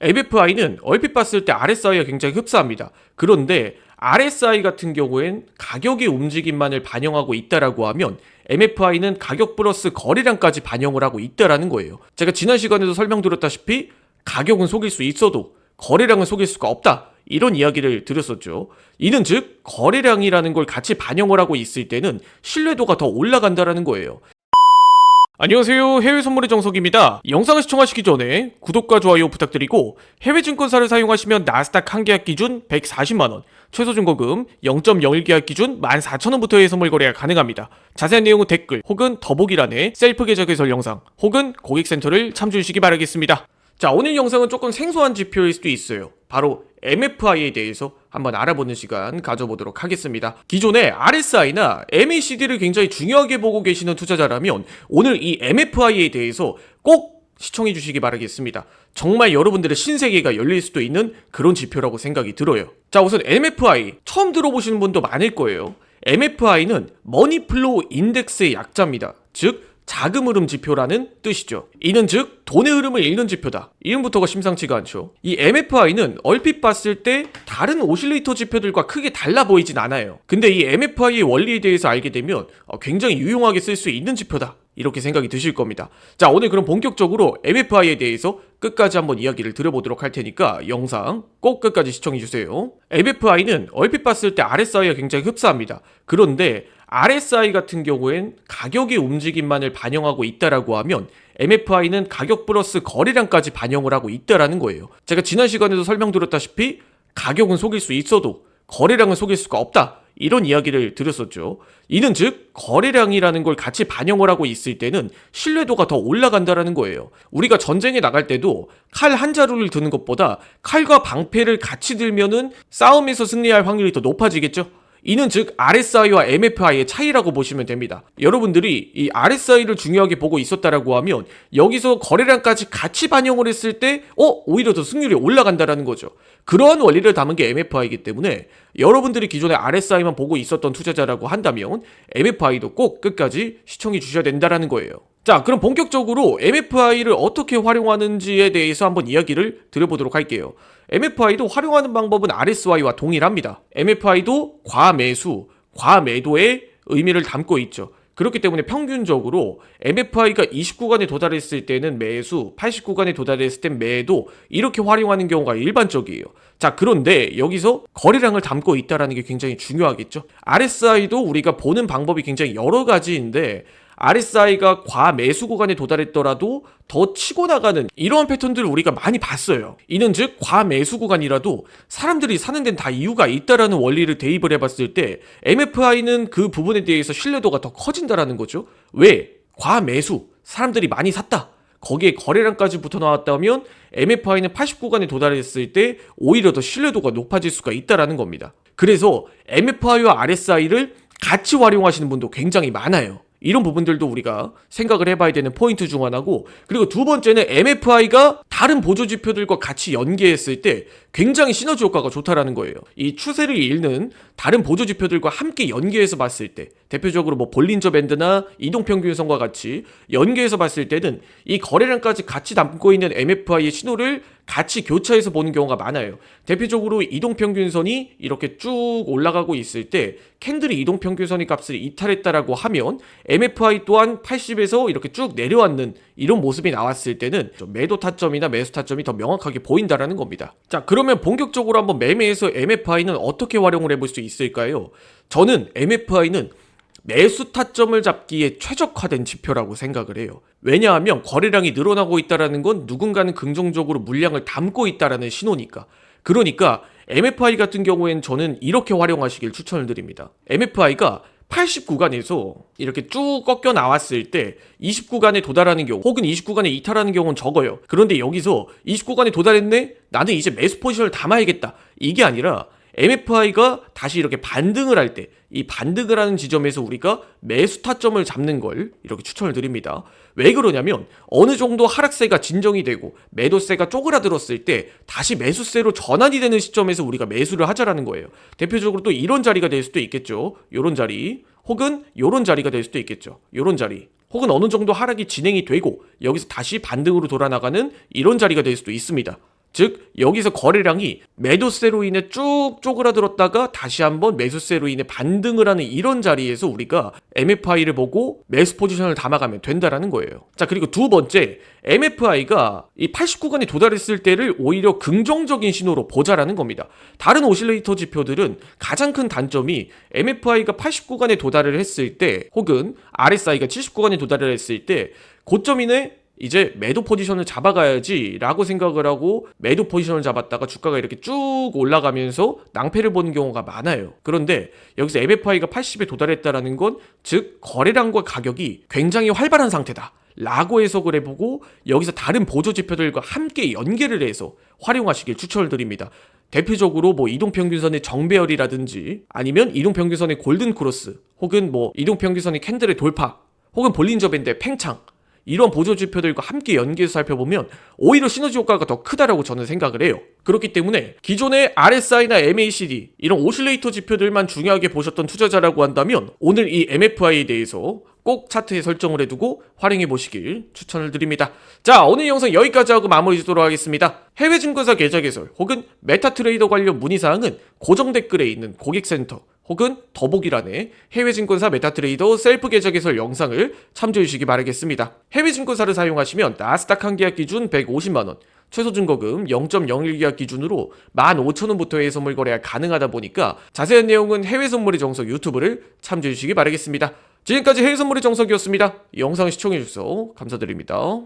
MFI는 얼핏 봤을 때 RSI가 굉장히 흡사합니다. 그런데 RSI 같은 경우엔 가격의 움직임만을 반영하고 있다라고 하면 MFI는 가격 플러스 거래량까지 반영을 하고 있다라는 거예요. 제가 지난 시간에도 설명드렸다시피 가격은 속일 수 있어도 거래량은 속일 수가 없다, 이런 이야기를 드렸었죠. 이는 즉 거래량이라는 걸 같이 반영을 하고 있을 때는 신뢰도가 더 올라간다라는 거예요. 안녕하세요, 해외선물의 정석입니다. 영상을 시청하시기 전에 구독과 좋아요 부탁드리고, 해외 증권사를 사용하시면 나스닥 한 계약 기준 140만원, 최소 증거금 0.01 계약 기준 14,000원부터의 선물 거래가 가능합니다. 자세한 내용은 댓글 혹은 더보기란에 셀프 계좌 개설 영상 혹은 고객센터를 참조해주시기 바라겠습니다. 자, 오늘 영상은 조금 생소한 지표일 수도 있어요. 바로 MFI에 대해서 한번 알아보는 시간 가져보도록 하겠습니다. 기존에 RSI나 MACD를 굉장히 중요하게 보고 계시는 투자자라면 오늘 이 MFI에 대해서 꼭 시청해 주시기 바라겠습니다. 정말 여러분들의 신세계가 열릴 수도 있는 그런 지표라고 생각이 들어요. 자, 우선 MFI 처음 들어보시는 분도 많을 거예요. MFI는 머니플로우 인덱스의 약자입니다. 즉 자금 흐름 지표라는 뜻이죠. 이는 즉 돈의 흐름을 읽는 지표다. 이름부터가 심상치가 않죠. 이 MFI는 얼핏 봤을 때 다른 오실레이터 지표들과 크게 달라 보이진 않아요. 근데 이 MFI의 원리에 대해서 알게 되면 굉장히 유용하게 쓸 수 있는 지표다, 이렇게 생각이 드실 겁니다. 자, 오늘 그럼 본격적으로 MFI에 대해서 끝까지 한번 이야기를 들어보도록 할 테니까 영상 꼭 끝까지 시청해주세요. MFI는 얼핏 봤을 때 RSI가 굉장히 흡사합니다. 그런데 RSI 같은 경우엔 가격의 움직임만을 반영하고 있다라고 하면 MFI는 가격 플러스 거래량까지 반영을 하고 있다라는 거예요. 제가 지난 시간에도 설명드렸다시피 가격은 속일 수 있어도 거래량은 속일 수가 없다, 이런 이야기를 드렸었죠. 이는 즉 거래량이라는 걸 같이 반영을 하고 있을 때는 신뢰도가 더 올라간다라는 거예요. 우리가 전쟁에 나갈 때도 칼 한 자루를 드는 것보다 칼과 방패를 같이 들면은 싸움에서 승리할 확률이 더 높아지겠죠. 이는 즉 RSI와 MFI의 차이라고 보시면 됩니다. 여러분들이 이 RSI를 중요하게 보고 있었다라고 하면 여기서 거래량까지 같이 반영을 했을 때 오히려 더 승률이 올라간다라는 거죠. 그러한 원리를 담은 게 MFI이기 때문에 여러분들이 기존에 RSI만 보고 있었던 투자자라고 한다면 MFI도 꼭 끝까지 시청해 주셔야 된다라는 거예요. 자, 그럼 본격적으로 MFI를 어떻게 활용하는지에 대해서 한번 이야기를 드려보도록 할게요. MFI도 활용하는 방법은 RSI와 동일합니다. MFI도 과매수, 과매도의 의미를 담고 있죠. 그렇기 때문에 평균적으로 MFI가 20구간에 도달했을 때는 매수, 80구간에 도달했을 땐 매도, 이렇게 활용하는 경우가 일반적이에요. 자, 그런데 여기서 거래량을 담고 있다는 게 굉장히 중요하겠죠. RSI도 우리가 보는 방법이 굉장히 여러 가지인데 RSI가 과매수 구간에 도달했더라도 더 치고 나가는 이러한 패턴들을 우리가 많이 봤어요. 이는 즉 과매수 구간이라도 사람들이 사는 데는 다 이유가 있다라는 원리를 대입을 해봤을 때 MFI는 그 부분에 대해서 신뢰도가 더 커진다라는 거죠. 왜? 과매수, 사람들이 많이 샀다, 거기에 거래량까지 붙어 나왔다면 MFI는 80구간에 도달했을 때 오히려 더 신뢰도가 높아질 수가 있다라는 겁니다. 그래서 MFI와 RSI를 같이 활용하시는 분도 굉장히 많아요. 이런 부분들도 우리가 생각을 해봐야 되는 포인트 중 하나고, 그리고 두 번째는 MFI가 다른 보조지표들과 같이 연계했을 때 굉장히 시너지 효과가 좋다라는 거예요. 이 추세를 읽는 다른 보조지표들과 함께 연계해서 봤을 때, 대표적으로 뭐 볼린저 밴드나 이동평균선과 같이 연계해서 봤을 때는 이 거래량까지 같이 담고 있는 MFI의 신호를 같이 교차해서 보는 경우가 많아요. 대표적으로 이동평균선이 이렇게 쭉 올라가고 있을 때 캔들이 이동평균선의 값을 이탈했다라고 하면 MFI 또한 80에서 이렇게 쭉 내려왔는 이런 모습이 나왔을 때는 좀 매도 타점이나 매수 타점이 더 명확하게 보인다라는 겁니다. 자, 그러면 본격적으로 한번 매매에서 MFI는 어떻게 활용을 해볼 수 있을까요? 저는 MFI는 매수 타점을 잡기에 최적화된 지표라고 생각을 해요. 왜냐하면 거래량이 늘어나고 있다는 건 누군가는 긍정적으로 물량을 담고 있다는 신호니까. 그러니까 MFI 같은 경우엔 저는 이렇게 활용하시길 추천을 드립니다. MFI가 80구간에서 이렇게 쭉 꺾여 나왔을 때 20구간에 도달하는 경우 혹은 20구간에 이탈하는 경우는 적어요. 그런데 여기서 20구간에 도달했네? 나는 이제 매수 포지션을 담아야겠다, 이게 아니라 MFI가 다시 이렇게 반등을 할 때 이 반등을 하는 지점에서 우리가 매수 타점을 잡는 걸 이렇게 추천을 드립니다. 왜 그러냐면 어느 정도 하락세가 진정이 되고 매도세가 쪼그라들었을 때 다시 매수세로 전환이 되는 시점에서 우리가 매수를 하자라는 거예요. 대표적으로 또 이런 자리가 될 수도 있겠죠. 요런 자리 혹은 요런 자리가 될 수도 있겠죠. 요런 자리 혹은 어느 정도 하락이 진행이 되고 여기서 다시 반등으로 돌아나가는 이런 자리가 될 수도 있습니다. 즉 여기서 거래량이 매도세로 인해 쭉 쪼그라들었다가 다시 한번 매수세로 인해 반등을 하는 이런 자리에서 우리가 MFI를 보고 매수 포지션을 담아가면 된다라는 거예요. 자, 그리고 두 번째, MFI가 이 89간에 도달했을 때를 오히려 긍정적인 신호로 보자라는 겁니다. 다른 오실레이터 지표들은 가장 큰 단점이 MFI가 89간에 도달을 했을 때 혹은 RSI가 79간에 도달을 했을 때 고점 이내 이제 매도 포지션을 잡아가야지 라고 생각을 하고 매도 포지션을 잡았다가 주가가 이렇게 쭉 올라가면서 낭패를 보는 경우가 많아요. 그런데 여기서 MFI가 80에 도달했다라는 건 즉 거래량과 가격이 굉장히 활발한 상태다 라고 해석을 해보고 여기서 다른 보조 지표들과 함께 연계를 해서 활용하시길 추천을 드립니다. 대표적으로 뭐 이동평균선의 정배열이라든지 아니면 이동평균선의 골든크로스 혹은 뭐 이동평균선의 캔들의 돌파 혹은 볼린저 밴드의 팽창, 이런 보조 지표들과 함께 연계해서 살펴보면 오히려 시너지 효과가 더 크다라고 저는 생각을 해요. 그렇기 때문에 기존의 RSI나 MACD 이런 오실레이터 지표들만 중요하게 보셨던 투자자라고 한다면 오늘 이 MFI에 대해서 꼭 차트에 설정을 해두고 활용해 보시길 추천을 드립니다. 자, 오늘 영상 여기까지 하고 마무리 짓도록 하겠습니다. 해외 증권사 계좌 개설 혹은 메타트레이더 관련 문의사항은 고정 댓글에 있는 고객센터 혹은 더보기란에 해외증권사 메타트레이더 셀프 계좌 개설 영상을 참조해 주시기 바라겠습니다. 해외증권사를 사용하시면 나스닥 한 계약 기준 150만원, 최소 증거금 0.01계약 기준으로 15,000원부터의 선물 거래가 가능하다 보니까 자세한 내용은 해외 선물의 정석 유튜브를 참조해 주시기 바라겠습니다. 지금까지 해외 선물의 정석이었습니다. 이 영상을 시청해 주셔서 감사드립니다.